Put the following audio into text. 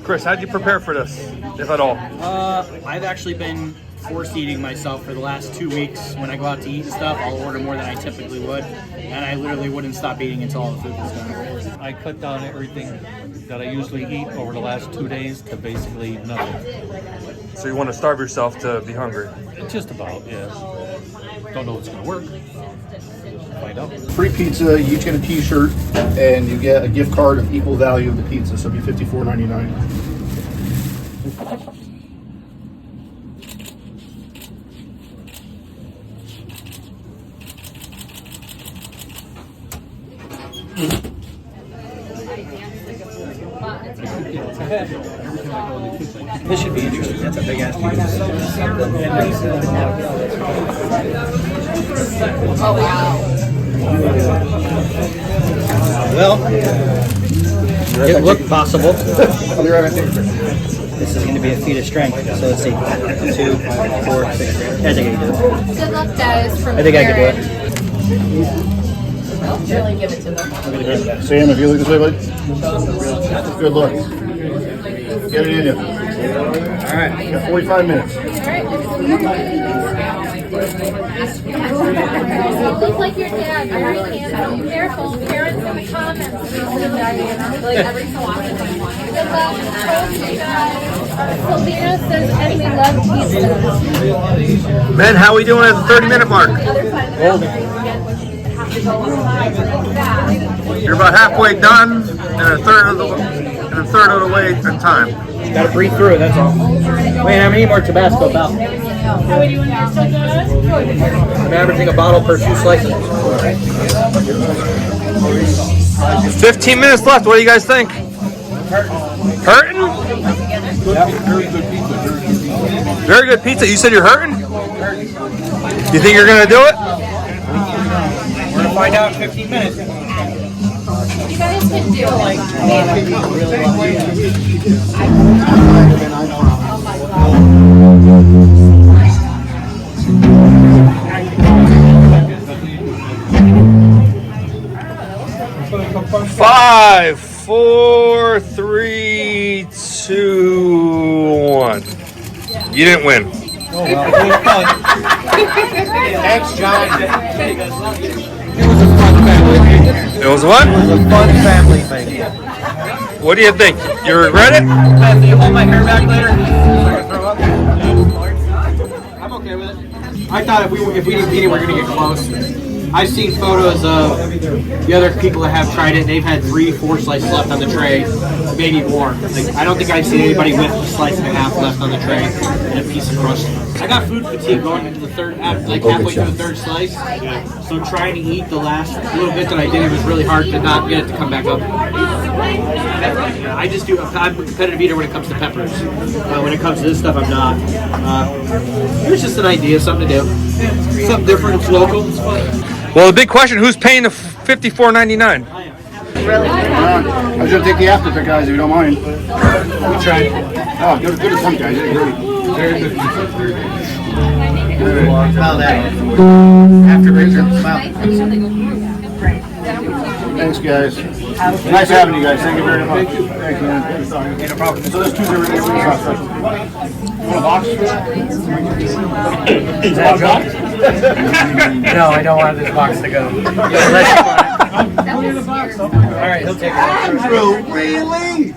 Kris, how'd you prepare for this, if at all? I've actually been force eating myself for the last 2 weeks. When I go out to eat and stuff, I'll order more than I typically would, and I literally wouldn't stop eating until all the food was done. I cut down everything that I usually eat over the last 2 days to basically nothing. So you want to starve yourself to be hungry? Just about, yeah. Don't know if it's gonna work. Find out. Free pizza, you each get a t-shirt, and you get a gift card of equal value of the pizza, so it'll be $54.99. This should be interesting. That's a big ass pizza. Oh wow. Well, it looked possible. I'll be right back. This is going to be a feat of strength. So let's see. 2, 4, 6. I think I can do it. Good luck, guys. I think I can do it. Really give it to them. Sam, if you look this way, buddy. Good look. Get it in you. All right. You got 45 minutes. Look like your dad. Very handsome. Careful. Parents in the comments. Like every so often. Good luck. Hope you guys. Sylvia says, and we love pizza. Men, how are we doing at the 30-minute mark? You're about halfway done, and a third of the way in time. Got to breathe through it, that's all. Wait, how many more Tabasco about? I'm averaging a bottle per 2 slices. 15 minutes left. What do you guys think? Hurting? Very good pizza. You said you're hurting? You think you're gonna do it? We're gonna find out in 15 minutes. You guys can do it. Five, 4, 3, 2, 1. You didn't win. Oh, well. Thanks, John. It was what? It was a fun family thing. What do you think? You regret it? Can you hold my hair back later? I'm okay with it. I thought if we didn't beat it, we're gonna get close. I've seen photos of the other people that have tried it. They've had 3, 4 slices left on the tray, maybe more. Like, I don't think I've seen anybody with a slice and a half left on the tray and a piece of crust. I got food fatigue going into the third, like halfway through the third slice. So trying to eat the last little bit that I did, it was really hard to not get it to come back up. I'm a competitive eater when it comes to peppers. When it comes to this stuff, I'm not. It was just an idea, something to do. Something different, it's local, it's fun. Well, the big question, who's paying the $54.99? Really? I was going to take the after guys, if you don't mind. We tried. Oh, good as some guys. Very good. Smell that. After Richard, smell. Thanks, guys. Nice having you guys. Thank you very much. Thank you, man. No problem. So there's 2 different things. You want a box? Is that box? No, I don't want this box to go. All right, he'll take it. Andrew, really?